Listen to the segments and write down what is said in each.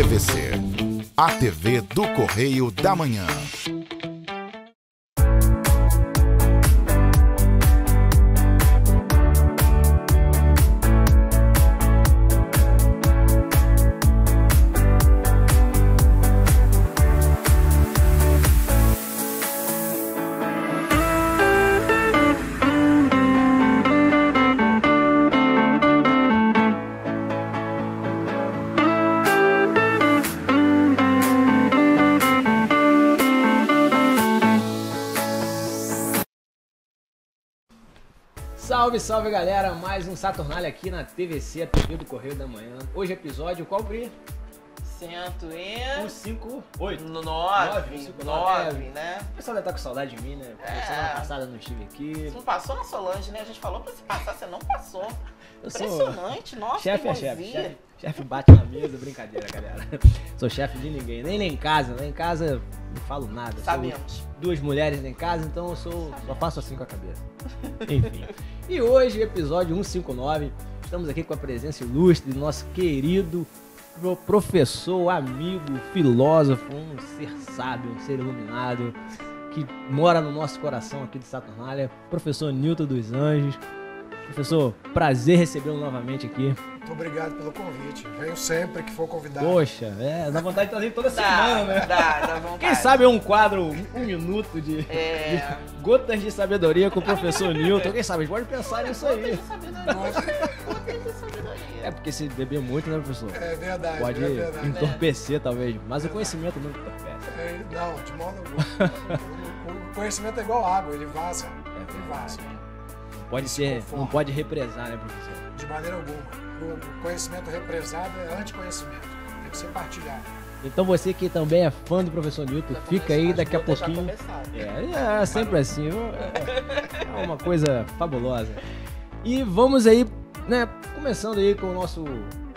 TVC, a TV do Correio da Manhã. Salve, salve galera, mais um Saturnália aqui na TVC, a TV do Correio da Manhã. Hoje episódio, qual Pri? 158. 9, né? O pessoal deve estar com saudade de mim, né? Porque semana passada eu não estive aqui. Você não passou na Solange, né? A gente falou pra você passar, você não passou. Impressionante, nossa, chefe é teimosia. chefe. Chefe bate na mesa, brincadeira, galera. Sou chefe de ninguém, nem lá em casa não falo nada. Sabemos. Sou duas mulheres lá em casa, então eu só faço assim com a cabeça. Enfim. E hoje, episódio 159, estamos aqui com a presença ilustre do nosso querido professor, amigo, filósofo, um ser sábio, um ser iluminado, que mora no nosso coração aqui de Saturnália, professor Nilton dos Anjos. Professor, prazer recebê-lo novamente aqui. Muito obrigado pelo convite. Venho sempre que for convidado. Poxa, dá vontade de trazer toda semana, né? Dá vontade. Quem sabe é um quadro, um minuto de gotas de sabedoria com o professor Nilton. Quem sabe, a gente pode pensar nisso aí. Gotas de sabedoria. É porque se beber muito, né, professor? É verdade, Pode é verdade. entorpecer, talvez. Mas o conhecimento não entorpece. Não, de modo algum. O conhecimento é igual água, ele vaza. Ele vaza. Não pode represar, né, professor? De maneira alguma. O conhecimento represado é anticonhecimento. Tem que ser partilhado. Então você que também é fã do professor Nilton, fica aí daqui a pouquinho. É sempre assim. É uma coisa fabulosa. E vamos aí, né, começando aí com o nosso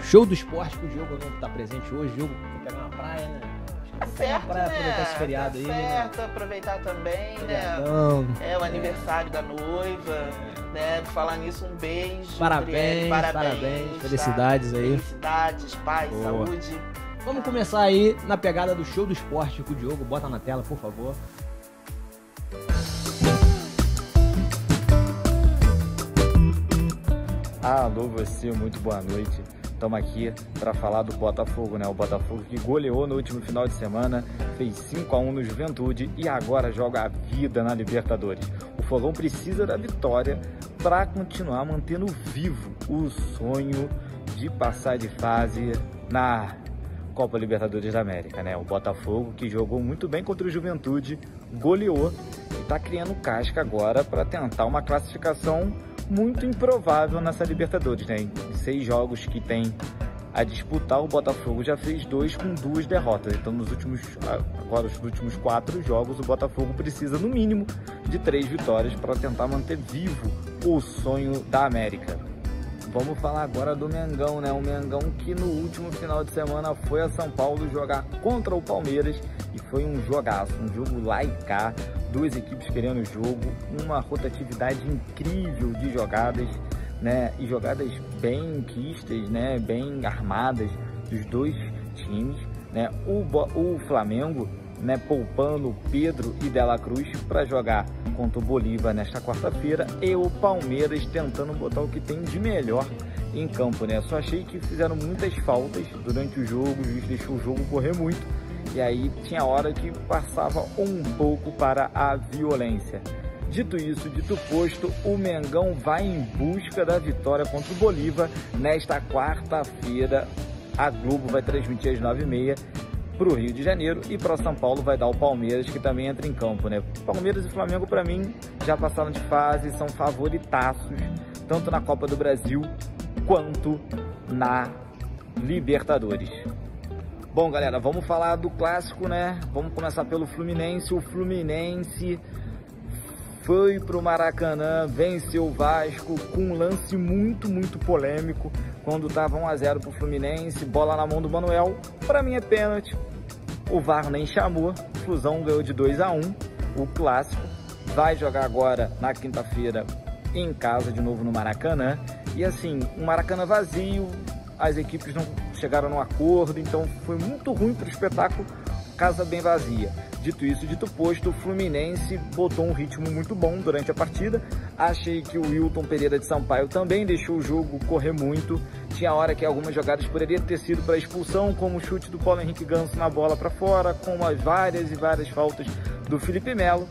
show do esporte, que o Diogo não está presente hoje. O Diogo vai pegar uma praia, né? Certo, pra aproveitar esse feriado aí. Certo, aproveitar também, feriadão, né? É o aniversário da noiva, né? Por falar nisso, um beijo. Parabéns. Felicidades tá? aí. Felicidades, paz, boa. saúde. Vamos começar aí na pegada do show do esporte com o Diogo. Bota na tela, por favor. Alô você, muito boa noite. Estamos aqui para falar do Botafogo, né? O Botafogo que goleou no último final de semana, fez 5-1 no Juventude e agora joga a vida na Libertadores. O Fogão precisa da vitória para continuar mantendo vivo o sonho de passar de fase na Copa Libertadores da América, né? O Botafogo que jogou muito bem contra o Juventude, goleou e está criando casca agora para tentar uma classificação muito improvável nessa Libertadores, né? Em 6 jogos que tem a disputar, o Botafogo já fez 2 com 2 derrotas. Então, nos últimos 4 jogos, o Botafogo precisa, no mínimo, de 3 vitórias para tentar manter vivo o sonho da América. Vamos falar agora do Mengão, né? O Mengão que no último final de semana foi a São Paulo jogar contra o Palmeiras e foi um jogaço, um jogo lá e cá, 2 equipes querendo o jogo, uma rotatividade incrível de jogadas, né? E jogadas bem quistas, né? Bem armadas dos 2 times, né? O Flamengo, né, poupando Pedro e Dela Cruz para jogar contra o Bolívar nesta quarta-feira, e o Palmeiras tentando botar o que tem de melhor em campo, né? Só achei que fizeram muitas faltas durante o jogo, o juiz deixou o jogo correr muito, e aí tinha hora que passava um pouco para a violência. Dito isso, dito posto, o Mengão vai em busca da vitória contra o Bolívar nesta quarta-feira. A Globo vai transmitir às 9h30 para o Rio de Janeiro, e para São Paulo vai dar o Palmeiras, que também entra em campo, né? Palmeiras e Flamengo, para mim, já passaram de fase, são favoritaços, tanto na Copa do Brasil quanto na Libertadores. Bom, galera, vamos falar do clássico, né? Vamos começar pelo Fluminense. O Fluminense foi pro Maracanã, venceu o Vasco com um lance muito polêmico, quando estava 1-0 pro Fluminense, bola na mão do Manuel, para mim é pênalti, o VAR nem chamou, o Flusão ganhou de 2-1, o clássico, vai jogar agora na quinta-feira em casa de novo no Maracanã, e assim, um Maracanã vazio, as equipes não chegaram num acordo, então foi muito ruim para o espetáculo, casa bem vazia. Dito isso, dito posto, o Fluminense botou um ritmo muito bom durante a partida. Achei que o Wilton Pereira de Sampaio também deixou o jogo correr muito. Tinha hora que algumas jogadas poderiam ter sido para expulsão, como o chute do Paulo Henrique Ganso na bola para fora, como as várias e várias faltas do Felipe Melo.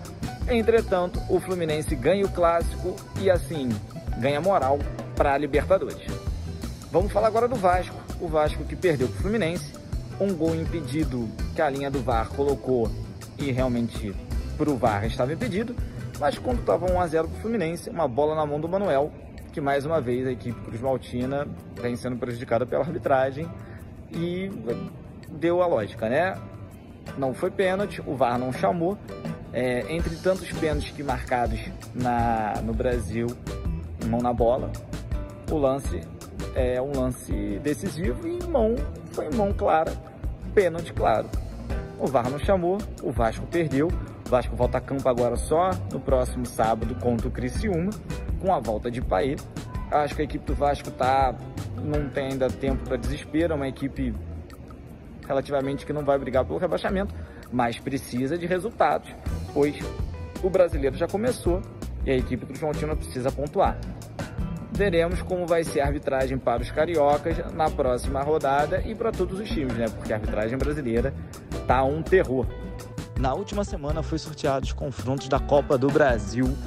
Entretanto, o Fluminense ganha o clássico e assim ganha moral para a Libertadores. Vamos falar agora do Vasco. O Vasco que perdeu para o Fluminense. Um gol impedido que a linha do VAR colocou e realmente para o VAR estava impedido. Mas quando estava 1 a 0 para o Fluminense, uma bola na mão do Manuel, que mais uma vez a equipe Cruz Maltina vem sendo prejudicada pela arbitragem e deu a lógica, né? Não foi pênalti, o VAR não chamou. Entre tantos pênaltis que marcados no Brasil, mão na bola, o lance é um lance decisivo e foi mão clara, pênalti claro. O VAR não chamou, o Vasco perdeu. O Vasco volta a campo agora só no próximo sábado contra o Criciúma, com a volta de Paê. Acho que a equipe do Vasco não tem ainda tempo para desespero, é uma equipe relativamente que não vai brigar pelo rebaixamento, mas precisa de resultados, pois o brasileiro já começou e a equipe Cruz Maltina precisa pontuar. Veremos como vai ser a arbitragem para os cariocas na próxima rodada e para todos os times, né? Porque a arbitragem brasileira tá um terror. Na última semana foi sorteados os confrontos da Copa do Brasil.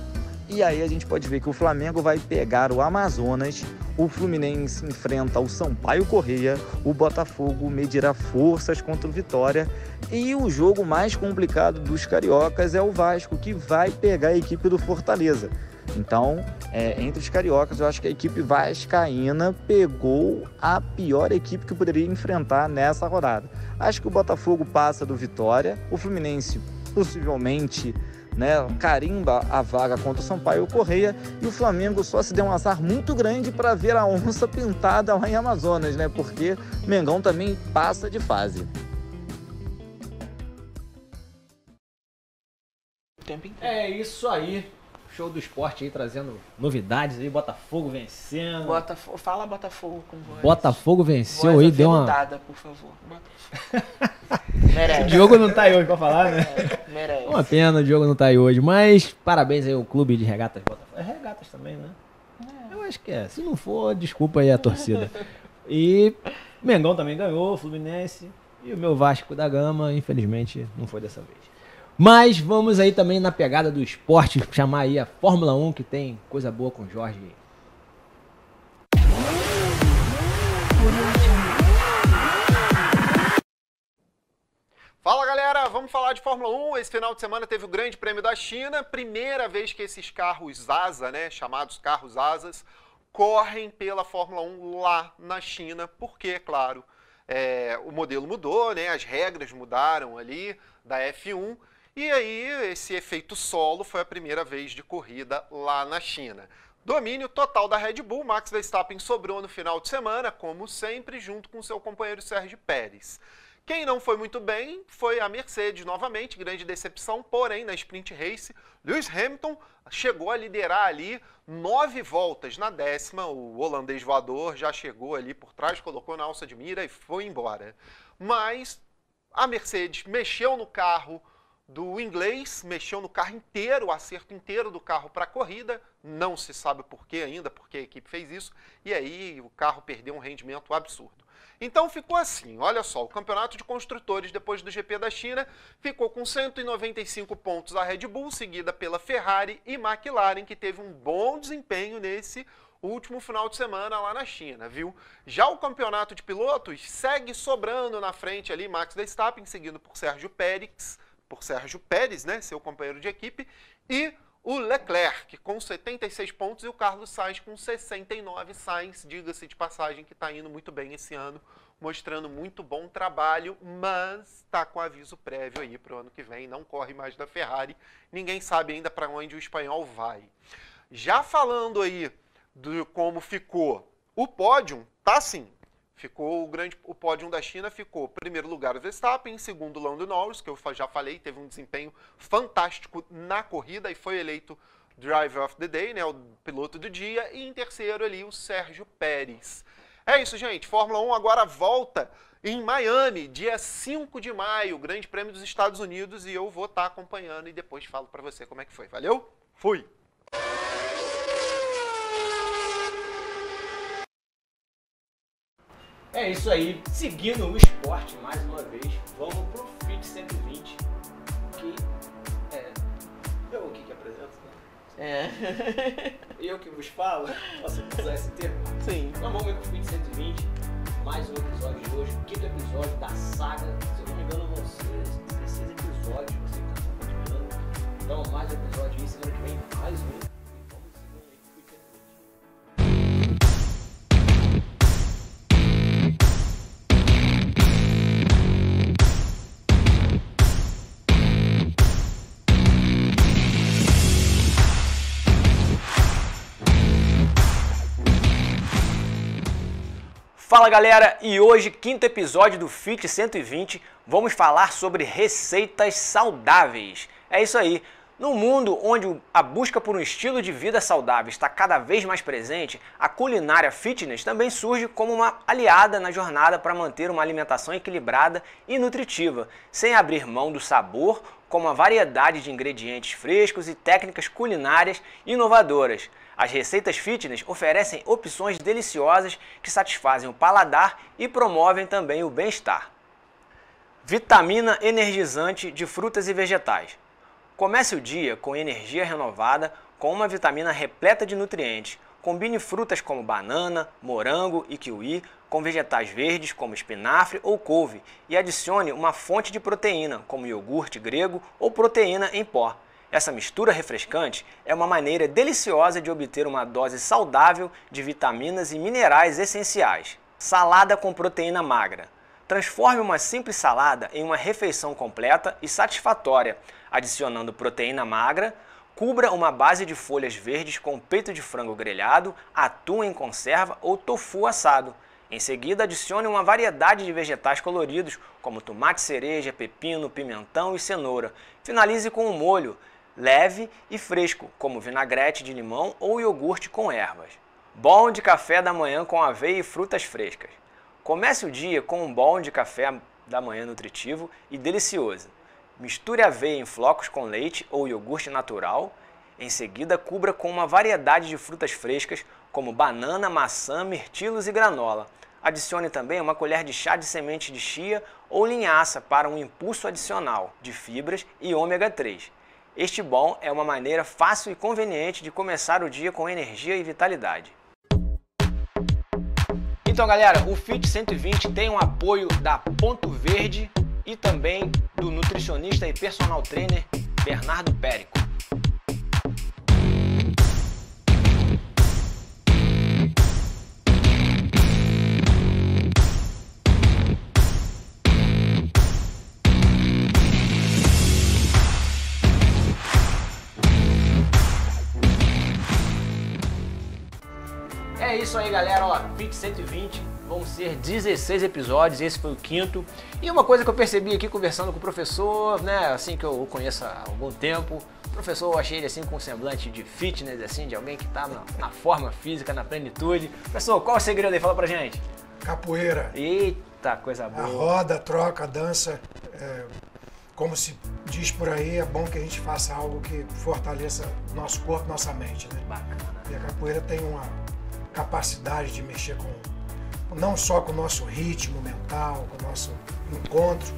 E aí a gente pode ver que o Flamengo vai pegar o Amazonas, o Fluminense enfrenta o Sampaio Corrêa, o Botafogo medirá forças contra o Vitória e o jogo mais complicado dos cariocas é o Vasco, que vai pegar a equipe do Fortaleza. Então, entre os cariocas, eu acho que a equipe vascaína pegou a pior equipe que poderia enfrentar nessa rodada. Acho que o Botafogo passa do Vitória, o Fluminense possivelmente carimba a vaga contra o Sampaio Corrêa e o Flamengo só se deu um azar muito grande para ver a onça pintada lá em Amazonas, né? Porque Mengão também passa de fase. É isso aí. Show do esporte aí, trazendo novidades aí, Botafogo vencendo. Fala Botafogo com voz. Botafogo venceu voz aí, deu uma... por favor. Merece. O Diogo não tá aí hoje pra falar, né? Merece. Uma pena, o Diogo não tá aí hoje, mas parabéns aí ao clube de regatas Botafogo. É regatas também, né? Eu acho que é. Se não for, desculpa aí a torcida. E Mengão também ganhou, Fluminense. E o meu Vasco da Gama, infelizmente, não foi dessa vez. Mas vamos aí também na pegada do esporte, chamar aí a Fórmula 1, que tem coisa boa com o Jorge. Fala galera, vamos falar de Fórmula 1. Esse final de semana teve o Grande Prêmio da China, primeira vez que esses carros asa, chamados carros asas, correm pela Fórmula 1 lá na China, porque, é claro, o modelo mudou, as regras mudaram ali da F1, e aí esse efeito solo foi a primeira vez de corrida lá na China. Domínio total da Red Bull, Max Verstappen sobrou no final de semana, como sempre, junto com seu companheiro Sérgio Pérez. Quem não foi muito bem foi a Mercedes novamente, grande decepção, porém na Sprint Race, Lewis Hamilton chegou a liderar ali 9 voltas. Na 10ª, o holandês voador já chegou ali por trás, colocou na alça de mira e foi embora. Mas a Mercedes mexeu no carro do inglês, mexeu no carro inteiro, o acerto inteiro do carro para a corrida, não se sabe por que ainda, porque a equipe fez isso, e aí o carro perdeu um rendimento absurdo. Então ficou assim, olha só, o campeonato de construtores depois do GP da China ficou com 195 pontos a Red Bull, seguida pela Ferrari e McLaren, que teve um bom desempenho nesse último final de semana lá na China, viu? Já o campeonato de pilotos segue sobrando na frente ali, Max Verstappen, seguido por Sérgio Pérez, seu companheiro de equipe, e o Leclerc com 76 pontos e o Carlos Sainz com 69. Sainz, diga-se de passagem, que está indo muito bem esse ano, mostrando muito bom trabalho, mas está com aviso prévio aí para o ano que vem, não corre mais da Ferrari, ninguém sabe ainda para onde o espanhol vai. Já falando aí de como ficou o pódio, tá assim. O pódio da China ficou, em primeiro lugar, o Verstappen, em segundo, Lando Norris, que eu já falei, teve um desempenho fantástico na corrida e foi eleito Driver of the Day, o piloto do dia, e em terceiro ali o Sérgio Pérez. É isso, gente. Fórmula 1 agora volta em Miami, dia 5 de maio, Grande Prêmio dos Estados Unidos, e eu vou estar acompanhando e depois falo pra você como é que foi. Valeu? Fui! É isso aí, seguindo o esporte mais uma vez, vamos pro Fit 120, que é eu aqui que apresento, né? Eu que vos falo, posso usar esse termo? Sim. Então vamos pro Fit 120, mais um episódio de hoje, o quinto episódio da saga, se eu não me engano vão ser 16 episódios, você que está acompanhando. Então mais um episódio aí, semana que vem mais um, e vamos seguindo aí pro Fit 120. Fala galera, e hoje, quinto episódio do Fit 120, vamos falar sobre receitas saudáveis. É isso aí, no mundo onde a busca por um estilo de vida saudável está cada vez mais presente, a culinária fitness também surge como uma aliada na jornada para manter uma alimentação equilibrada e nutritiva, sem abrir mão do sabor, com uma variedade de ingredientes frescos e técnicas culinárias inovadoras. As receitas fitness oferecem opções deliciosas que satisfazem o paladar e promovem também o bem-estar. Vitamina energizante de frutas e vegetais. Comece o dia com energia renovada com uma vitamina repleta de nutrientes. Combine frutas como banana, morango e kiwi com vegetais verdes como espinafre ou couve e adicione uma fonte de proteína como iogurte grego ou proteína em pó. Essa mistura refrescante é uma maneira deliciosa de obter uma dose saudável de vitaminas e minerais essenciais. Salada com proteína magra. Transforme uma simples salada em uma refeição completa e satisfatória, adicionando proteína magra. Cubra uma base de folhas verdes com peito de frango grelhado, atum em conserva ou tofu assado. Em seguida, adicione uma variedade de vegetais coloridos, como tomate cereja, pepino, pimentão e cenoura. Finalize com um molho leve e fresco, como vinagrete de limão ou iogurte com ervas. Bom de café da manhã com aveia e frutas frescas. Comece o dia com um bom de café da manhã nutritivo e delicioso. Misture aveia em flocos com leite ou iogurte natural. Em seguida, cubra com uma variedade de frutas frescas, como banana, maçã, mirtilos e granola. Adicione também uma colher de chá de semente de chia ou linhaça para um impulso adicional de fibras e ômega 3. Este bom é uma maneira fácil e conveniente de começar o dia com energia e vitalidade. Então galera, o Fit 120 tem um apoio da Ponto Verde e também do nutricionista e personal trainer Bernardo Périco. É isso aí galera, ó, Fit 120, vão ser 16 episódios, esse foi o quinto. E uma coisa que eu percebi aqui conversando com o professor, né, assim que eu o conheço há algum tempo, o professor, eu achei ele assim com um semblante de fitness, assim, de alguém que tá na forma física, na plenitude. Professor, qual é o segredo aí? Fala pra gente. Capoeira. Eita, coisa boa. A roda, a troca, a dança, como se diz por aí, é bom que a gente faça algo que fortaleça nosso corpo, nossa mente, né? Bacana. E a capoeira tem uma capacidade de mexer não só com o nosso ritmo mental, com o nosso encontro,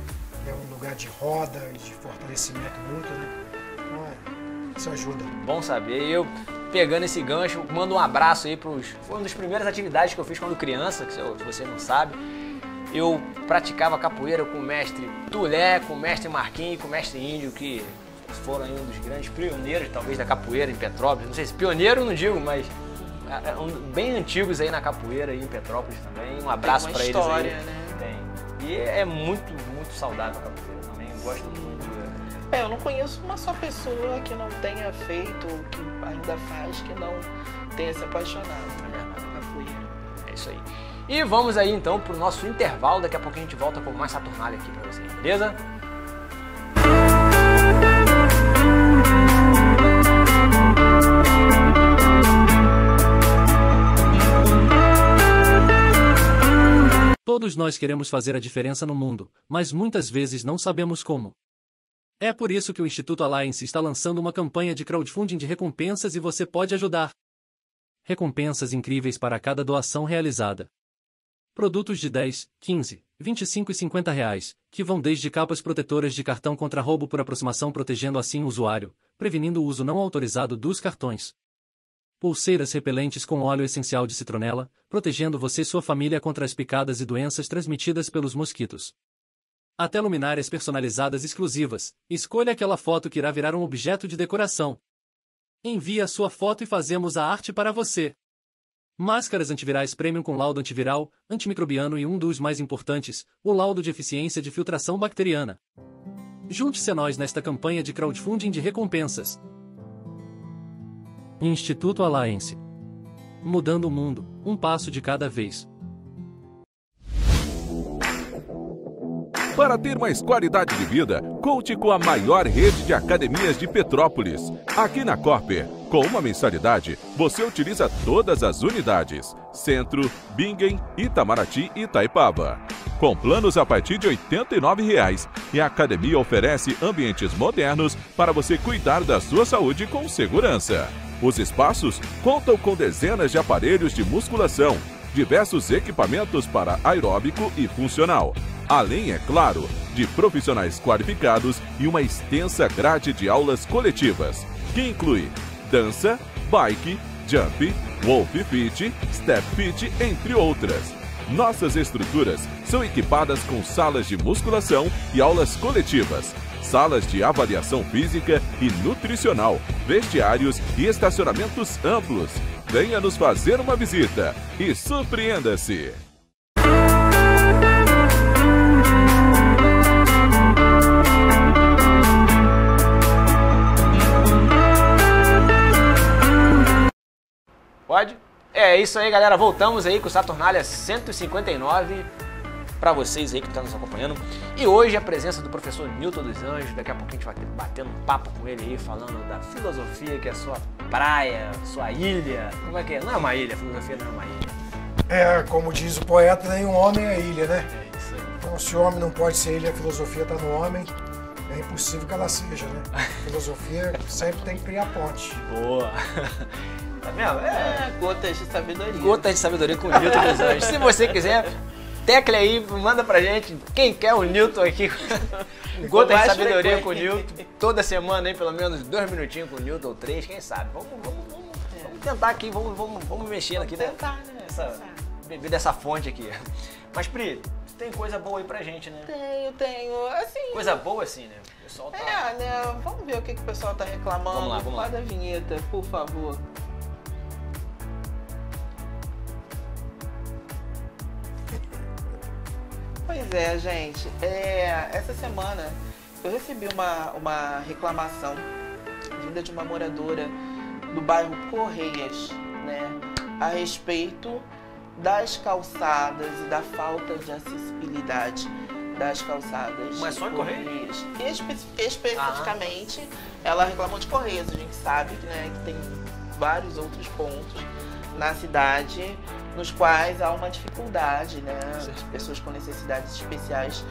é um lugar de roda e de fortalecimento mútuo, né? Então, isso ajuda. Bom saber. Eu, pegando esse gancho, mando um abraço aí pros... Foi uma das primeiras atividades que eu fiz quando criança, que se você não sabe. Eu praticava capoeira com o mestre Tulé, com o mestre Marquinhos, com o mestre Índio, que foram aí um dos grandes pioneiros, talvez, da capoeira em Petrópolis. Não sei se pioneiro, não digo, mas bem antigos aí na capoeira aí em Petrópolis também. Um abraço para eles aí. Tem uma história, né? Tem. E é muito, muito saudável a capoeira também. Eu gosto muito. Eu não conheço uma só pessoa que não tenha feito, que ainda faz, que não tenha se apaixonado pela capoeira. É isso aí. E vamos aí então pro nosso intervalo. Daqui a pouco a gente volta com mais Saturnália aqui pra vocês, beleza? Todos nós queremos fazer a diferença no mundo, mas muitas vezes não sabemos como. É por isso que o Instituto Alliance está lançando uma campanha de crowdfunding de recompensas e você pode ajudar. Recompensas incríveis para cada doação realizada. Produtos de 10, 15, 25 e 50 reais, que vão desde capas protetoras de cartão contra roubo por aproximação, protegendo assim o usuário, prevenindo o uso não autorizado dos cartões. Pulseiras repelentes com óleo essencial de citronela, protegendo você e sua família contra as picadas e doenças transmitidas pelos mosquitos. Até luminárias personalizadas exclusivas. Escolha aquela foto que irá virar um objeto de decoração. Envie a sua foto e fazemos a arte para você. Máscaras antivirais premium com laudo antiviral, antimicrobiano e um dos mais importantes, o laudo de eficiência de filtração bacteriana. Junte-se a nós nesta campanha de crowdfunding de recompensas. Instituto Alliance. Mudando o mundo, um passo de cada vez. Para ter mais qualidade de vida, conte com a maior rede de academias de Petrópolis. Aqui na Corper, com uma mensalidade, você utiliza todas as unidades: Centro, Bingen, Itamaraty e Itaipava. Com planos a partir de R$ 89,00, e a academia oferece ambientes modernos para você cuidar da sua saúde com segurança. Os espaços contam com dezenas de aparelhos de musculação, diversos equipamentos para aeróbico e funcional. Além, é claro, de profissionais qualificados e uma extensa grade de aulas coletivas, que inclui dança, bike, jump, wolf fit, step fit, entre outras. Nossas estruturas são equipadas com salas de musculação e aulas coletivas, salas de avaliação física e nutricional, vestiários e estacionamentos amplos. Venha nos fazer uma visita e surpreenda-se! Pode? É isso aí, galera. Voltamos aí com o Saturnália 159 para vocês aí que estão nos acompanhando. E hoje a presença do professor Newton dos Anjos. Daqui a pouco a gente vai batendo um papo com ele aí, falando da filosofia, que é a sua praia, sua ilha. Como é que é? Não é uma ilha, a filosofia não é uma ilha. É, como diz o poeta, nenhum homem é ilha, né? É isso aí. Então, se o homem não pode ser ilha, a filosofia está no homem. É impossível que ela seja, né? A filosofia sempre tem que criar ponte. Boa! Tá vendo? Gotas de sabedoria. Gotas de sabedoria com o Newton dos Anjos. Se você quiser, tecle aí, manda pra gente. Quem quer o Newton aqui? Gotas de sabedoria com o Newton. Toda semana aí, pelo menos 2 minutinhos com o Newton, ou 3, quem sabe? Vamos tentar aqui, vamos mexendo aqui, né? Tentar, né? Beber dessa fonte aqui. Mas, Pri, tem coisa boa aí pra gente, né? Tenho. Assim. Coisa boa assim, né? O pessoal tá... né? Vamos ver o que o pessoal tá reclamando. Vamos lá. Roda a vinheta, por favor. Pois é, gente. Essa semana eu recebi uma reclamação vinda de uma moradora do bairro Correias, né? A respeito das calçadas e da falta de acessibilidade das calçadas. Mas só em Correias? Especificamente, ela reclamou de Correias. A gente sabe que, né, que tem vários outros pontos na cidade nos quais há uma dificuldade, né, as pessoas com necessidades especiais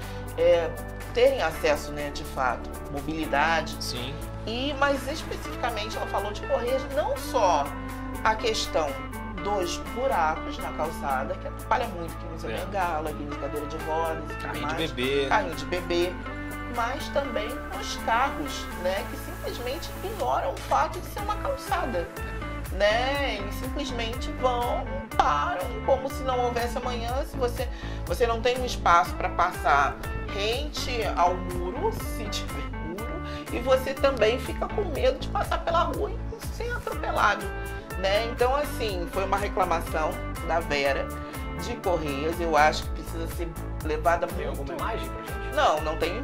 terem acesso, né, de fato, mobilidade. Sim. Mas especificamente ela falou de Correias, não só a questão dos buracos na calçada, que atrapalha muito quem usa bengala, quem usa cadeira de rodas, carrinho de bebê, mas também os carros, né, que simplesmente ignoram o fato de ser uma calçada. Né? Eles simplesmente param como se não houvesse amanhã. Se você não tem um espaço para passar rente ao muro, se tiver muro, e você também fica com medo de passar pela rua e ser atropelado, né? Então, assim, foi uma reclamação da Vera de Correias. Eu acho que precisa ser levada muito... Tem alguma imagem pra gente? Não tem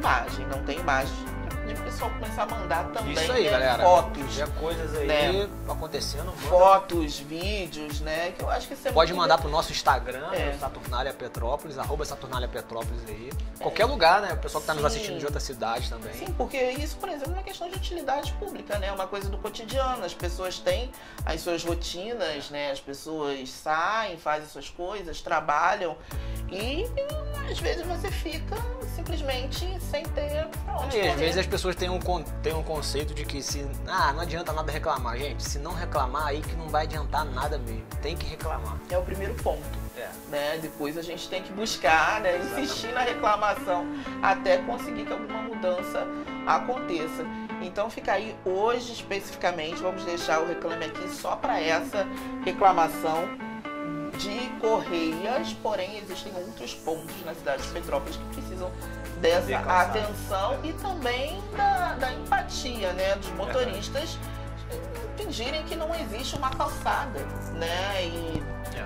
imagem, de pessoal começar a mandar também, isso aí, né, galera. fotos. Já coisas aí, né, acontecendo. Fotos, vídeos, né? Que eu acho que você pode mandar pro nosso Instagram, Saturnália Petrópolis, @Saturnália Petrópolis aí. Qualquer lugar, né? O pessoal que tá nos assistindo de outra cidade também. Sim, porque isso, por exemplo, é uma questão de utilidade pública, né? Uma coisa do cotidiano. As pessoas têm as suas rotinas, né? As pessoas saem, fazem suas coisas, trabalham e às vezes você fica simplesmente sem ter pra onde correr. Às vezes as pessoas têm um conceito de que não adianta nada reclamar. Gente, se não reclamar, aí que não vai adiantar nada mesmo. Tem que reclamar. É o primeiro ponto. Né? Depois a gente tem que buscar, né? Insistir na reclamação até conseguir que alguma mudança aconteça. Então fica aí hoje especificamente, vamos deixar o Reclame Aqui só para essa reclamação de Correias, porém existem outros pontos na cidade de Petrópolis que precisam dessa atenção e também da empatia, né, dos motoristas fingirem que não existe uma calçada, né, e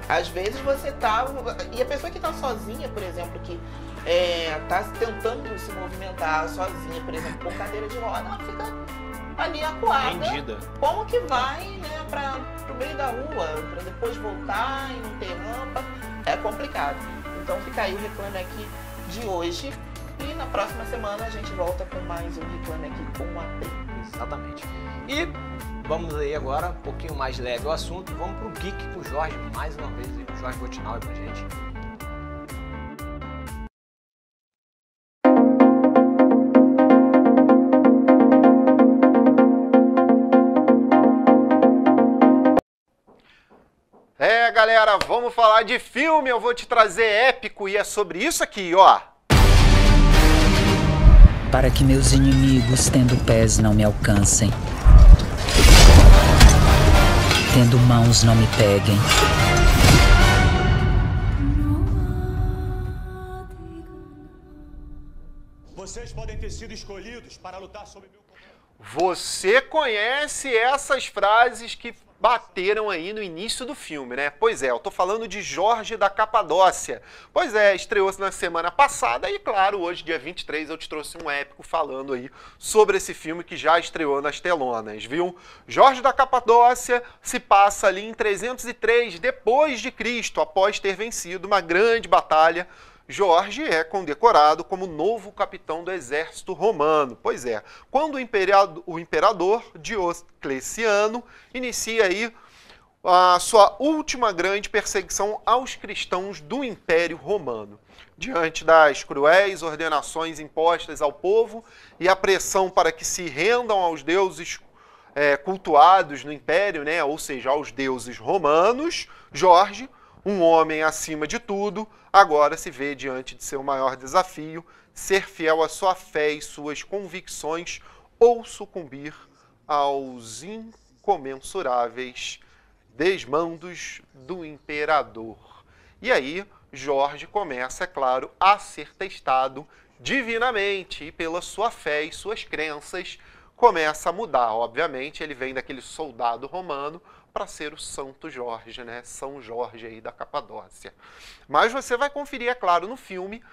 às vezes você tá, e a pessoa que tá sozinha, por exemplo, que tá tentando se movimentar sozinha, por exemplo, com cadeira de roda, ela fica ali acuada. Rendida. Como que vai, né, pro meio da rua, para depois voltar e não ter rampa? É complicado. Então fica aí o Reclame Aqui de hoje. E na próxima semana a gente volta com mais um Reclame Aqui com a Pri. Exatamente. E vamos aí agora, um pouquinho mais leve o assunto. Vamos pro Geek com o Jorge, mais uma vez, aí, o Jorge Botinal aí pra gente. Galera, vamos falar de filme, eu vou te trazer épico e é sobre isso aqui, ó. Para que meus inimigos, tendo pés, não me alcancem, tendo mãos, não me peguem. Vocês podem ter sido escolhidos para lutar sob meu comando. Você conhece essas frases que bateram aí no início do filme, né? Pois é, eu tô falando de Jorge da Capadócia. Pois é, estreou-se na semana passada e, claro, hoje, dia 23, eu te trouxe um épico falando aí sobre esse filme que já estreou nas telonas, viu? Jorge da Capadócia se passa ali em 303 depois de Cristo, após ter vencido uma grande batalha. Jorge é condecorado como novo capitão do exército romano. Pois é, quando o imperador Diocleciano inicia aí a sua última grande perseguição aos cristãos do Império Romano. Diante das cruéis ordenações impostas ao povo e a pressão para que se rendam aos deuses cultuados no Império, né, ou seja, aos deuses romanos, Jorge, um homem acima de tudo, agora se vê diante de seu maior desafio, ser fiel à sua fé e suas convicções ou sucumbir aos incomensuráveis desmandos do imperador. E aí, Jorge começa, é claro, a ser testado divinamente e pela sua fé e suas crenças começa a mudar. Obviamente, ele vem daquele soldado romano para ser o Santo Jorge, né? São Jorge aí da Capadócia. Mas você vai conferir, é claro, no filme,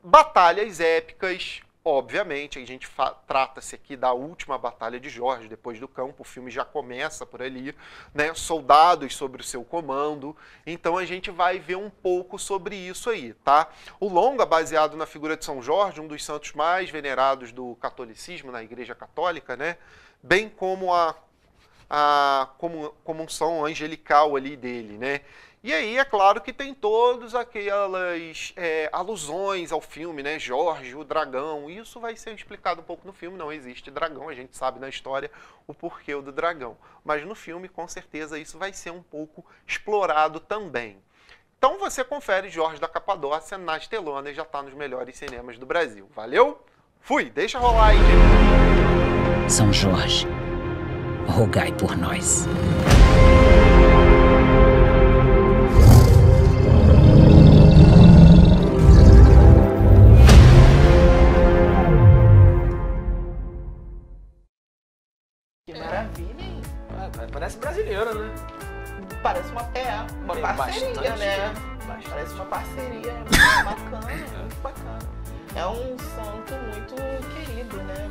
batalhas épicas. Obviamente, a gente trata-se aqui da última batalha de Jorge, depois do campo, o filme já começa por ali, né? Soldados sobre o seu comando, então a gente vai ver um pouco sobre isso aí, tá? O longa, baseado na figura de São Jorge, um dos santos mais venerados do catolicismo, na Igreja Católica, né? Bem como a comunção angelical ali dele, né? E aí, é claro que tem todas aquelas alusões ao filme, né? Jorge, o dragão, isso vai ser explicado um pouco no filme, não existe dragão, a gente sabe na história o porquê do dragão. Mas no filme, com certeza, isso vai ser um pouco explorado também. Então você confere Jorge da Capadócia nas telonas, já está nos melhores cinemas do Brasil. Valeu? Fui, deixa rolar aí. São Jorge, rogai por nós. Que maravilha, hein? Parece brasileiro, né? Parece uma parceria, bastante, né? Parece uma parceria bacana, muito bacana. é um santo muito querido, né?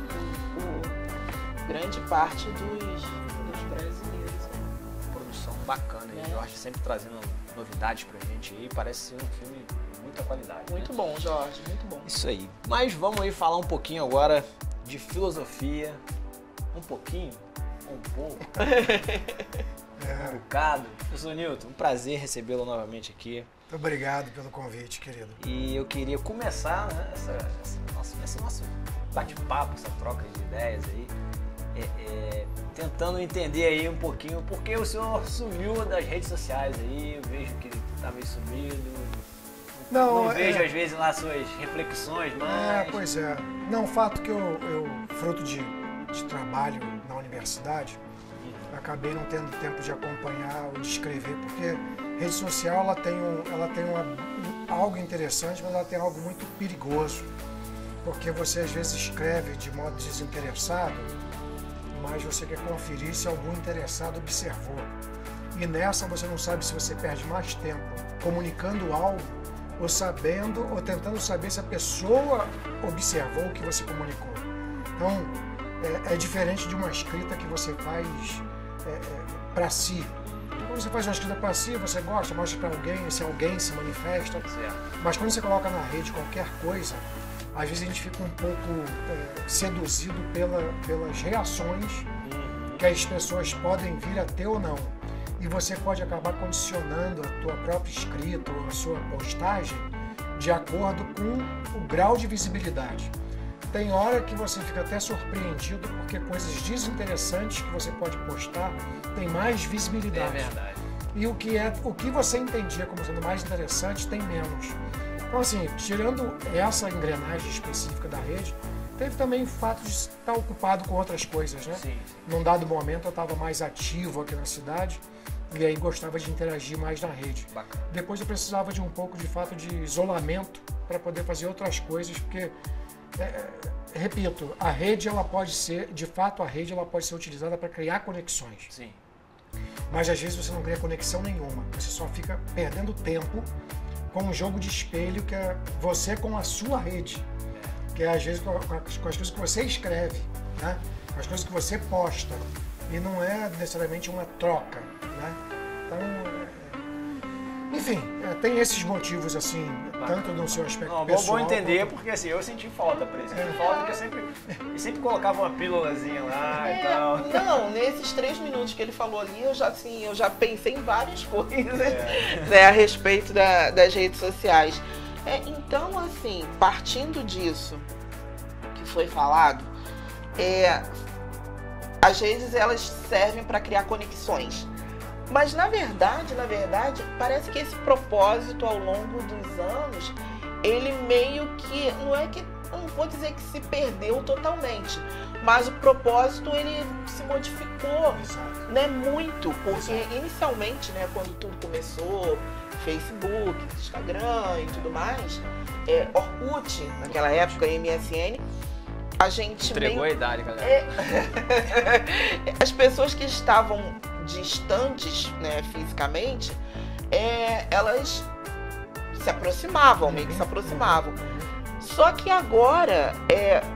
Por grande parte dos brasileiros. Produção bacana, né? Jorge sempre trazendo novidades pra gente aí. Parece ser um filme de muita qualidade. Muito bom, Jorge, muito bom. Isso aí. Mas vamos aí falar um pouquinho agora de filosofia. Um pouquinho, um pouco, um bocado. Professor Newton, um prazer recebê-lo novamente aqui. Muito obrigado pelo convite, querido. E eu queria começar, né, esse nosso bate-papo, essa troca de ideias aí, tentando entender aí um pouquinho porque o senhor sumiu das redes sociais aí. Eu vejo que está meio sumido. Não vejo às vezes lá suas reflexões, mas... Pois é. Não, o fato que eu fruto de trabalho na universidade, eu acabei não tendo tempo de acompanhar ou de escrever, porque rede social ela tem algo interessante, mas ela tem algo muito perigoso, porque você às vezes escreve de modo desinteressado, mas você quer conferir se algum interessado observou. E nessa você não sabe se você perde mais tempo comunicando algo, ou sabendo, ou tentando saber se a pessoa observou o que você comunicou. Então, é diferente de uma escrita que você faz para si. Então, quando você faz uma escrita para si, você gosta, mostra para alguém, se alguém se manifesta. Mas quando você coloca na rede qualquer coisa, às vezes a gente fica um pouco seduzido pelas reações que as pessoas podem vir a ter ou não. E você pode acabar condicionando a tua própria escrita ou a sua postagem de acordo com o grau de visibilidade. Tem hora que você fica até surpreendido porque coisas desinteressantes que você pode postar tem mais visibilidade. É verdade. E o que você entendia como sendo mais interessante tem menos. Então assim, tirando essa engrenagem específica da rede, teve também o fato de estar ocupado com outras coisas, né? Sim. Num dado momento eu estava mais ativo aqui na cidade e aí gostava de interagir mais na rede. Bacana. Depois eu precisava de um pouco de fato de isolamento para poder fazer outras coisas, porque repito, a rede ela pode ser utilizada para criar conexões. Sim. Mas às vezes você não cria conexão nenhuma, você só fica perdendo tempo com um jogo de espelho que é você com a sua rede, que é às vezes com as coisas que você escreve, né? Com as coisas que você posta, e não é necessariamente uma troca, né? Então, enfim, tem esses motivos assim, tanto no seu aspecto pessoal... Bom entender, porque assim, eu senti falta, por exemplo. Falta porque eu sempre colocava uma pílulazinha lá e tal. Não, nesses 3 minutos que ele falou ali, eu já pensei em várias coisas né, a respeito das redes sociais. Então, assim, partindo disso que foi falado, as redes elas servem para criar conexões. Mas na verdade, parece que esse propósito ao longo dos anos, ele meio que, eu não vou dizer que se perdeu totalmente, mas o propósito ele se modificou, né, muito, porque inicialmente, né, quando tudo começou, Facebook, Instagram e tudo mais, Orkut, naquela época, MSN, a gente entregou a idade, galera. As pessoas que estavam distantes, né, fisicamente, elas se aproximavam, meio que se aproximavam. Só que agora,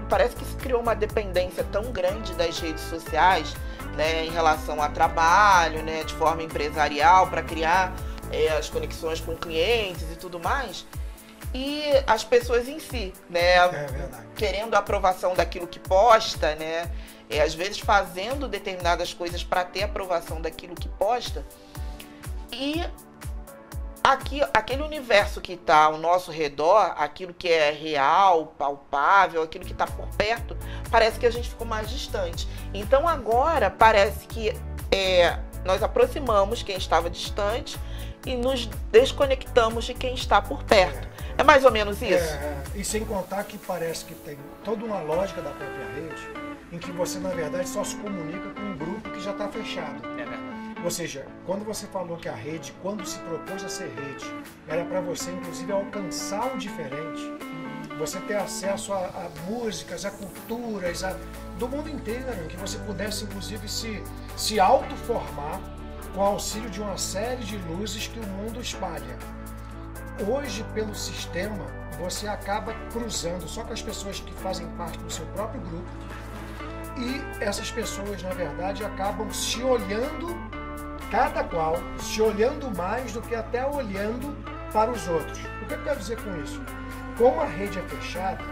parece que se criou uma dependência tão grande das redes sociais, né, em relação a trabalho, né, de forma empresarial, para criar as conexões com clientes e tudo mais. E as pessoas em si, né, querendo a aprovação daquilo que posta, né, às vezes fazendo determinadas coisas para ter aprovação daquilo que posta. E aquele universo que está ao nosso redor, aquilo que é real, palpável, aquilo que está por perto, parece que a gente ficou mais distante. Então agora parece que nós aproximamos quem estava distante e nos desconectamos de quem está por perto. É mais ou menos isso? E sem contar que parece que tem toda uma lógica da própria rede, em que você, na verdade, só se comunica com um grupo que já está fechado. É verdade. Ou seja, quando você falou que a rede, quando se propôs a ser rede, era para você, inclusive, alcançar o diferente, você ter acesso a músicas, a culturas, do mundo inteiro, em que você pudesse, inclusive, se autoformar com o auxílio de uma série de luzes que o mundo espalha. Hoje, pelo sistema você acaba cruzando só com as pessoas que fazem parte do seu próprio grupo, e essas pessoas, na verdade, acabam se olhando, cada qual se olhando mais do que até olhando para os outros. O que eu quero dizer com isso? Como a rede é fechada,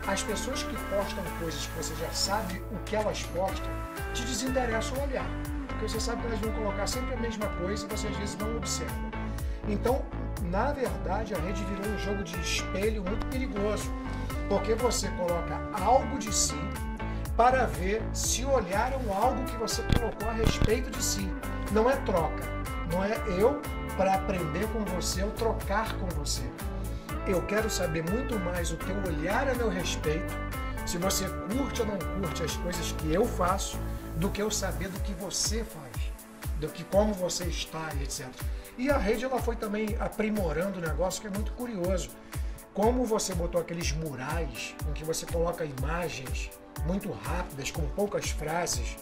as pessoas que postam coisas que você já sabe o que elas postam, te desinteressam o olhar. Porque você sabe que elas vão colocar sempre a mesma coisa e você às vezes não observa. Então, na verdade, a rede virou um jogo de espelho muito perigoso. Porque você coloca algo de si para ver se olharam algo que você colocou a respeito de si. Não é troca. Não é eu para aprender com você ou trocar com você. Eu quero saber muito mais o teu olhar a meu respeito, se você curte ou não curte as coisas que eu faço, do que eu saber do que você faz, do que como você está e etc. E a rede ela foi também aprimorando o negócio, que é muito curioso. Como você botou aqueles murais em que você coloca imagens muito rápidas, com poucas frases,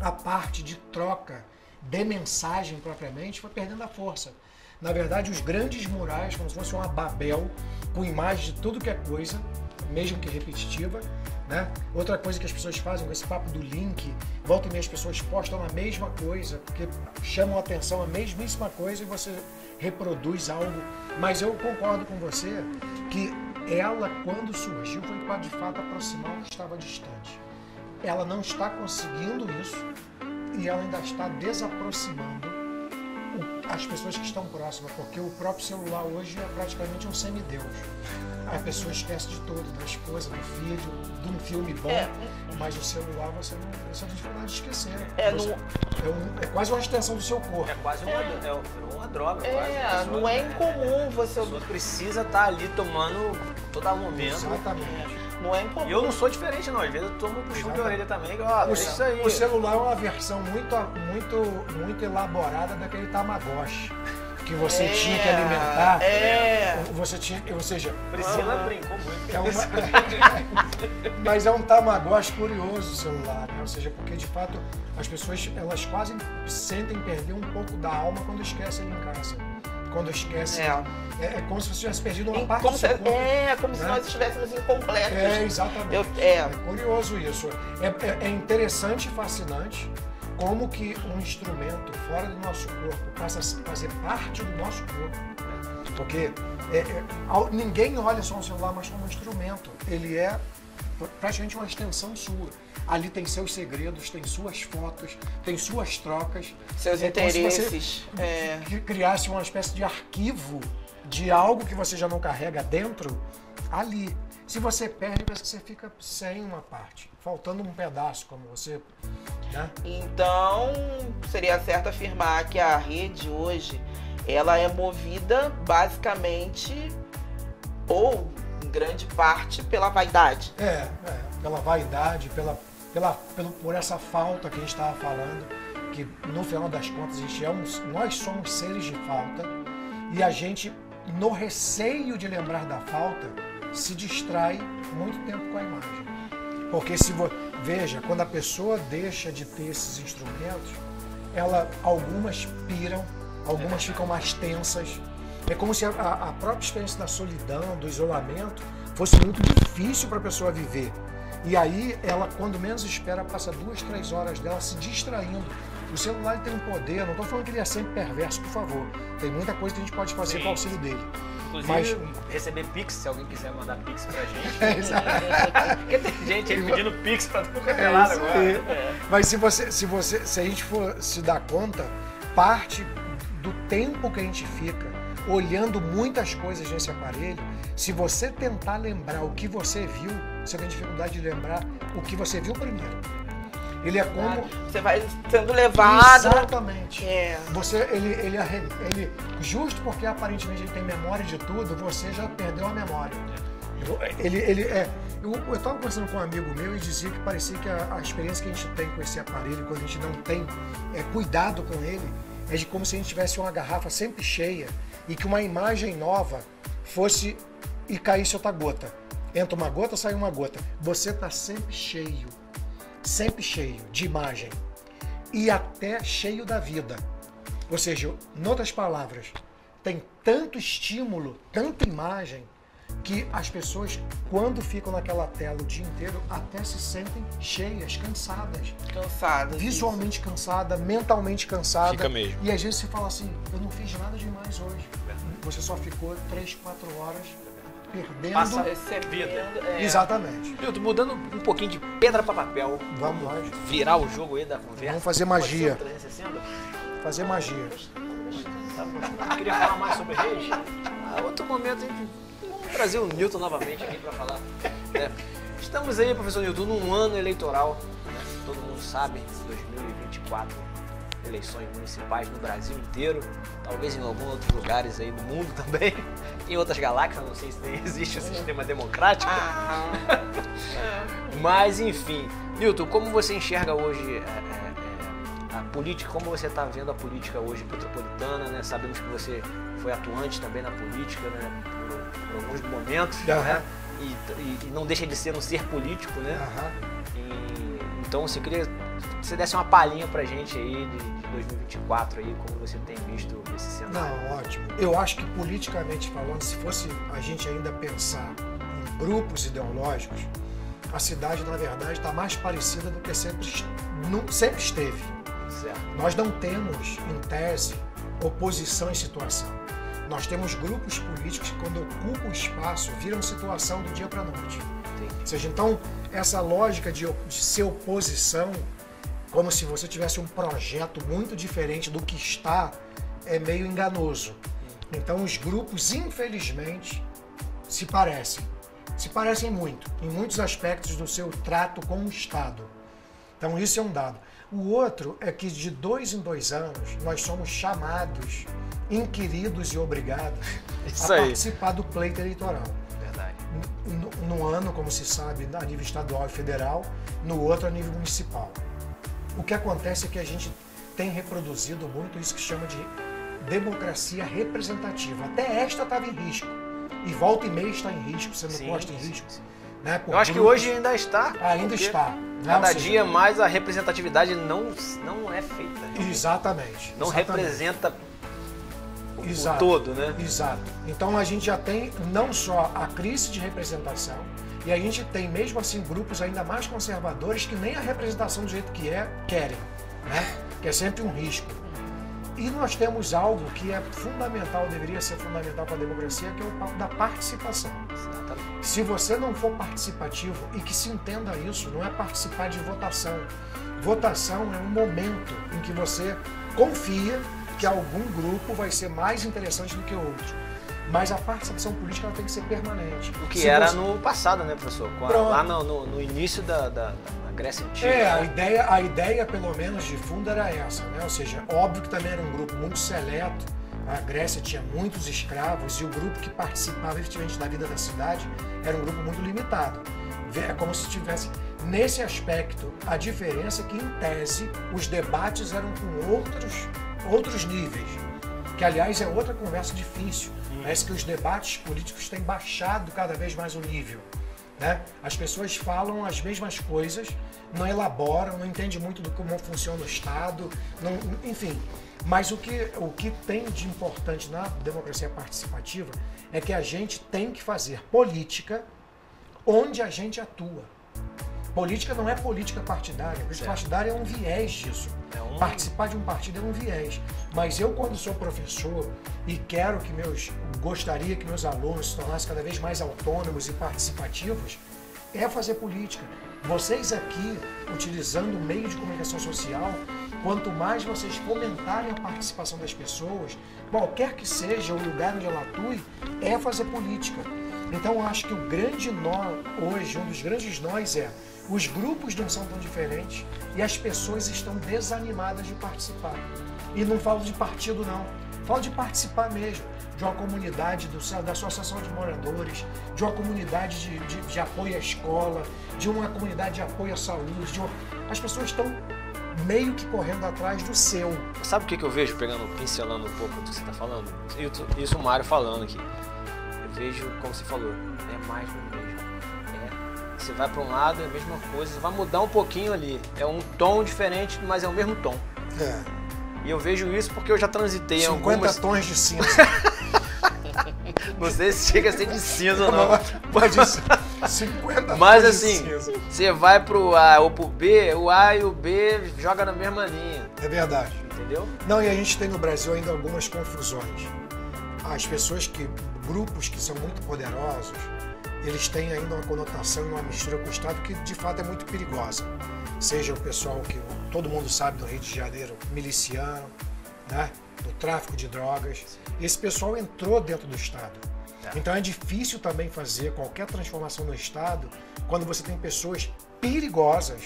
a parte de troca de mensagem propriamente foi perdendo a força. Na verdade, os grandes murais, como se fosse uma Babel, com imagens de tudo que é coisa, mesmo que repetitiva, né? Outra coisa que as pessoas fazem com esse papo do link, volta e meia as pessoas postam a mesma coisa, porque chamam a atenção a mesmíssima coisa e você reproduz algo. Mas eu concordo com você que ela, quando surgiu, foi para de fato aproximar o que estava distante. Ela não está conseguindo isso e ela ainda está desaproximando as pessoas que estão próximas, porque o próprio celular hoje é praticamente um semideus. A pessoa esquece de tudo, da esposa, do filho, de um filme bom, mas o celular você não tem dificuldade de esquecer. É quase uma extensão do seu corpo. É quase uma droga. Não é incomum você... Você precisa estar ali tomando todo momento. Exatamente. Não é incomum. E eu não sou diferente não, às vezes eu tomo um puxão de orelha também, ó, isso aí. O celular é uma versão muito elaborada daquele Tamagotchi que você tinha que alimentar. Você tinha, ou seja, Priscila brincou muito. Mas é um Tamagotchi curioso o celular, né? Ou seja, porque de fato as pessoas elas quase sentem perder um pouco da alma quando esquecem em casa. Quando esquece, é como se você tivesse perdido uma parte do seu corpo. Como se nós estivéssemos incompletos. Exatamente. É curioso isso. É interessante e fascinante como que um instrumento fora do nosso corpo passa a fazer parte do nosso corpo. Porque ninguém olha só um celular mais como um instrumento. Ele é praticamente uma extensão sua. Ali tem seus segredos, tem suas fotos, tem suas trocas. Seus interesses. Como se você criasse uma espécie de arquivo de algo que você já não carrega dentro, ali. Se você perde, parece que você fica sem uma parte, faltando um pedaço, como você... Né? Então, seria certo afirmar que a rede hoje, ela é movida basicamente, ou em grande parte, pela vaidade. Pela vaidade, por essa falta que a gente estava falando, que no final das contas nós somos seres de falta, e a gente, no receio de lembrar da falta, se distrai muito tempo com a imagem. Porque veja, quando a pessoa deixa de ter esses instrumentos, algumas piram, algumas ficam mais tensas. É como se a própria experiência da solidão, do isolamento, fosse muito difícil para a pessoa viver. E aí, ela, quando menos espera, passa 2, 3 horas dela se distraindo. O celular tem um poder, não estou falando que ele é sempre perverso, por favor. Tem muita coisa que a gente pode fazer com o auxílio dele. Inclusive, receber Pix, se alguém quiser mandar Pix pra gente. Porque tem gente aí pedindo Pix pra tudo lado agora. Mas se a gente for se dar conta, parte do tempo que a gente fica olhando muitas coisas nesse aparelho, se você tentar lembrar o que você viu, você tem dificuldade de lembrar o que você viu primeiro. Ele é como... Você vai sendo levado... Exatamente. Ele, justo porque aparentemente ele tem memória de tudo, você já perdeu a memória. Eu estava conversando com um amigo meu e dizia que parecia que a experiência que a gente tem com esse aparelho, quando a gente não tem cuidado com ele, é de como se a gente tivesse uma garrafa sempre cheia e que uma imagem nova fosse e caísse outra gota. Entra uma gota, sai uma gota. Você está sempre cheio de imagem e até cheio da vida. Ou seja, em outras palavras, tem tanto estímulo, tanta imagem, que as pessoas, quando ficam naquela tela o dia inteiro, até se sentem cheias, cansadas. Cansadas. Visualmente cansada, mentalmente cansada. Fica mesmo. E às vezes você fala assim, eu não fiz nada demais hoje. Você só ficou 3, 4 horas perdendo. Passa Recebendo. Exatamente. Milton, mudando um pouquinho de pedra para papel. Vamos lá. Virar o jogo aí da conversa. Vamos fazer magia. Pode ser um 360? Fazer magia. Eu queria falar mais sobre Reis. Outro momento a gente vamos trazer o Newton novamente aqui para falar. Né? Estamos aí, professor Newton, num ano eleitoral. Né? Todo mundo sabe, 2024, eleições municipais no Brasil inteiro. Talvez em alguns outros lugares aí do mundo também. Em outras galáxias, não sei se existe o sistema democrático. Mas, enfim. Newton, como você enxerga hoje a política, como você está vendo a política hoje petropolitana, né? Sabemos que você foi atuante também na política, né? Por alguns momentos, né? E não deixa de ser um ser político, né? Então, eu queria que você desse uma palhinha pra gente aí de 2024, aí, como você tem visto esse cenário. Não, ótimo. Eu acho que politicamente falando, se fosse a gente ainda pensar em grupos ideológicos, a cidade, na verdade, está mais parecida do que sempre esteve. Certo. Nós não temos, em tese, oposição em situação. Nós temos grupos políticos que, quando ocupam o espaço, viram situação do dia para a noite. Ou seja, então, essa lógica de ser oposição, como se você tivesse um projeto muito diferente do que está, é meio enganoso. Então, os grupos, infelizmente, se parecem muito, em muitos aspectos do seu trato com o Estado. Então, isso é um dado. O outro é que, de 2 em 2 anos, nós somos chamados, inquiridos e obrigados a participar do pleito eleitoral. Verdade. No ano, como se sabe, a nível estadual e federal, no outro a nível municipal. O que acontece é que a gente tem reproduzido muito isso que chama de democracia representativa. Até esta estava em risco. E volta e meia está em risco, sendo posta em risco. Né, eu acho que hoje ainda está. Ainda está. Cada dia mais a representatividade não é feita. Exatamente. Não representa o todo, né? Exato. Então a gente já tem não só a crise de representação, e a gente tem mesmo assim grupos ainda mais conservadores que nem a representação do jeito que querem, né? Que é sempre um risco. E nós temos algo que é fundamental, deveria ser fundamental para a democracia, que é o papo da participação. Exatamente. Se você não for participativo, e que se entenda isso, não é participar de votação. Votação é um momento em que você confia que algum grupo vai ser mais interessante do que outro. Mas a participação política ela tem que ser permanente. O que era no passado, né, professor? Lá no início da Grécia Antiga. A ideia, pelo menos, de fundo era essa, né? Ou seja, óbvio que também era um grupo muito seleto. A Grécia tinha muitos escravos e o grupo que participava efetivamente da vida da cidade era um grupo muito limitado. É como se tivesse, nesse aspecto, a diferença é que, em tese, os debates eram com outros níveis. Que, aliás, é outra conversa difícil. Parece que os debates políticos têm baixado cada vez mais o nível. Né? As pessoas falam as mesmas coisas, não elaboram, não entendem muito de como funciona o Estado, enfim. Mas o que tem de importante na democracia participativa é que a gente tem que fazer política onde a gente atua. Política não é política partidária. Política partidária é um viés disso. Participar de um partido é um viés. Mas eu, quando sou professor e gostaria que meus alunos se tornassem cada vez mais autônomos e participativos, é fazer política. Vocês aqui, utilizando o meio de comunicação social, quanto mais vocês fomentarem a participação das pessoas, qualquer que seja o lugar onde ela atue, é fazer política. Então, eu acho que o grande nó hoje, um dos grandes nós é os grupos não são tão diferentes e as pessoas estão desanimadas de participar. E não falo de partido, não. Falo de participar mesmo, de uma comunidade, da associação de moradores, de uma comunidade de apoio à escola, de uma comunidade de apoio à saúde. As pessoas estão meio que correndo atrás do seu. Sabe o que eu vejo, pincelando um pouco do que você está falando? Isso o Mário falando aqui. Eu vejo, como você falou, é mais do mesmo. Você vai para um lado, é a mesma coisa, você vai mudar um pouquinho ali. É um tom diferente, mas é o mesmo tom. E eu vejo isso porque eu já transitei em algumas... 50 tons de cinza. Não sei se chega a ser de cinza ou não. Pode ser 50 Mas de assim, cinza. você vai pro A ou pro B, o A e o B joga na mesma linha. É verdade. Entendeu? Não, e a gente tem no Brasil ainda algumas confusões. As pessoas grupos que são muito poderosos, eles têm ainda uma conotação e uma mistura com o Estado que de fato é muito perigosa. Seja o pessoal que todo mundo sabe do Rio de Janeiro, miliciano, né? Do tráfico de drogas. Esse pessoal entrou dentro do Estado. Então é difícil também fazer qualquer transformação no Estado quando você tem pessoas perigosas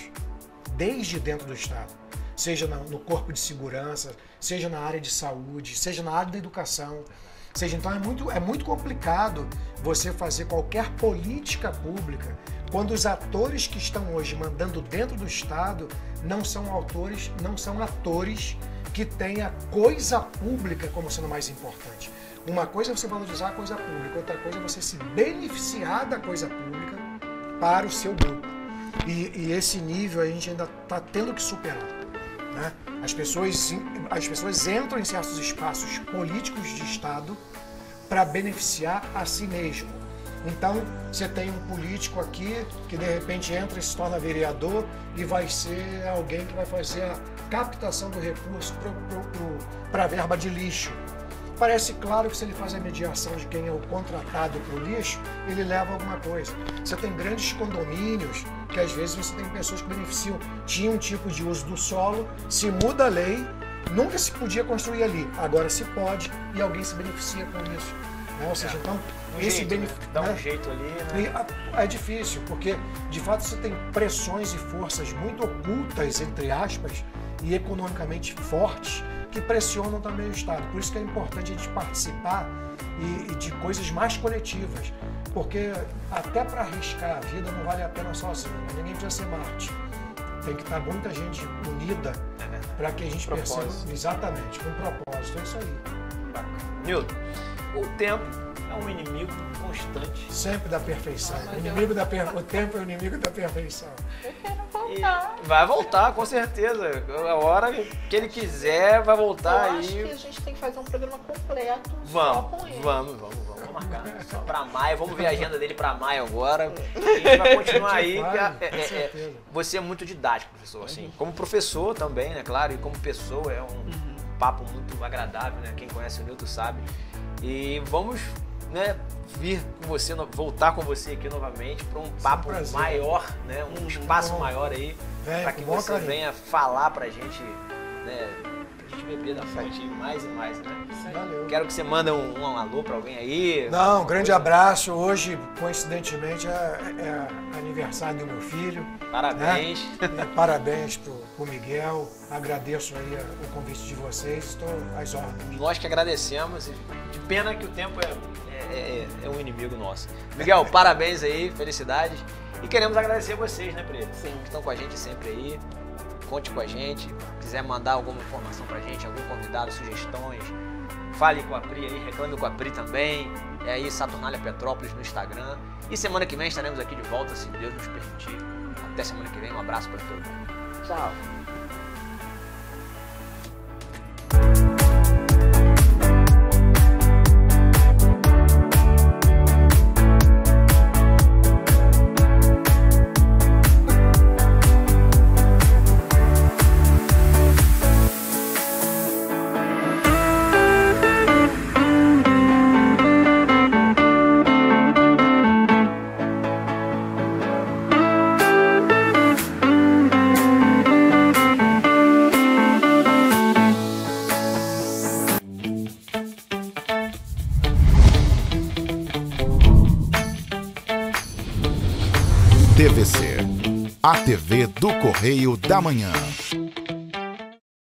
desde dentro do Estado. Seja no corpo de segurança, seja na área de saúde, seja na área da educação. Então é muito complicado você fazer qualquer política pública quando os atores que estão hoje mandando dentro do Estado não são atores que têm a coisa pública como sendo mais importante. Uma coisa é você valorizar a coisa pública, outra coisa é você se beneficiar da coisa pública para o seu grupo. E esse nível a gente ainda está tendo que superar. Né? As pessoas entram em certos espaços políticos de Estado para beneficiar a si mesmo. Então, você tem um político aqui que de repente entra e se torna vereador e vai ser alguém que vai fazer a captação do recurso para a verba de lixo. Parece claro que se ele faz a mediação de quem é o contratado para o lixo, ele leva alguma coisa. Você tem grandes condomínios que às vezes você tem pessoas que beneficiam. Tinha um tipo de uso do solo, se muda a lei, nunca se podia construir ali, agora se pode e alguém se beneficia com isso. Né? Ou seja, então, esse benefício. Dá um jeito ali, né? É difícil, porque de fato você tem pressões e forças muito ocultas, entre aspas, e economicamente fortes, que pressionam também o Estado. Por isso que é importante a gente participar e de coisas mais coletivas. Porque até para arriscar a vida não vale a pena sozinho. Ninguém precisa ser Marte. Tem que estar muita gente unida para que a gente perceba exatamente, com propósito. É isso aí. Bacana. Nilton, o tempo é um inimigo constante. Sempre da perfeição. O tempo é o inimigo da perfeição. Eu quero voltar. Vai voltar, com certeza. A hora que ele quiser, vai voltar aí. Eu acho que a gente tem que fazer um programa completo só só com ele. Vamos marcar. Só pra maio, vamos ver a agenda dele pra maio agora. A gente vai continuar aí. Você é muito didático, professor. Assim, como professor também, né? Claro, e como pessoa é um papo muito agradável, né? Quem conhece o Nilton sabe. E vamos, né, vir com você, voltar com você aqui novamente para um papo maior, né? Um espaço maior aí, para que você venha falar pra gente, né? Pra gente beber da fonte mais e mais, né? Valeu. Quero que você mande um alô para alguém aí. Não, um grande abraço. Hoje, coincidentemente, é aniversário do meu filho. Parabéns. Né? Parabéns pro Miguel. Agradeço aí o convite de vocês. Estou às ordens. Nós que agradecemos. De pena que o tempo é um inimigo nosso. Miguel, parabéns aí, felicidades. E queremos agradecer a vocês, né, Pri? Sim. Que estão com a gente sempre aí. Conte com a gente. Quiser mandar alguma informação pra gente, algum convidado, sugestões, fale com a Pri aí, reclame com a Pri também. É aí Saturnália Petrópolis no Instagram. E semana que vem estaremos aqui de volta, se Deus nos permitir. Até semana que vem, um abraço para todo mundo. Tchau. TVC, a TV do Correio da Manhã.